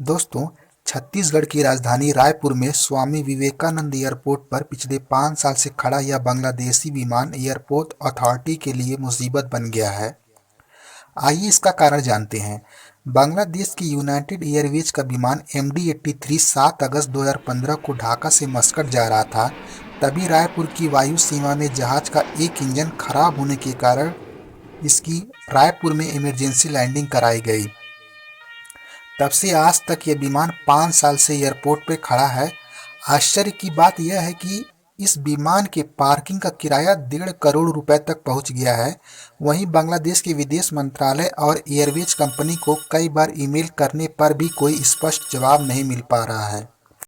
दोस्तों, छत्तीसगढ़ की राजधानी रायपुर में स्वामी विवेकानंद एयरपोर्ट पर पिछले 5 साल से खड़ा यह बांग्लादेशी विमान एयरपोर्ट अथॉरिटी के लिए मुसीबत बन गया है। आइए इसका कारण जानते हैं। बांग्लादेश की यूनाइटेड एयरवेज का विमान MD-83 7 अगस्त 2015 को ढाका से मस्कट जा रहा था। तभी रायपुर की वायु सीमा में जहाज का एक इंजन खराब होने के कारण इसकी रायपुर में इमरजेंसी लैंडिंग कराई गई। तब से आज तक यह विमान 5 साल से एयरपोर्ट पर खड़ा है। आश्चर्य की बात यह है कि इस विमान के पार्किंग का किराया 1.5 करोड़ रुपए तक पहुंच गया है। वहीं बांग्लादेश के विदेश मंत्रालय और एयरवेज कंपनी को कई बार ईमेल करने पर भी कोई स्पष्ट जवाब नहीं मिल पा रहा है।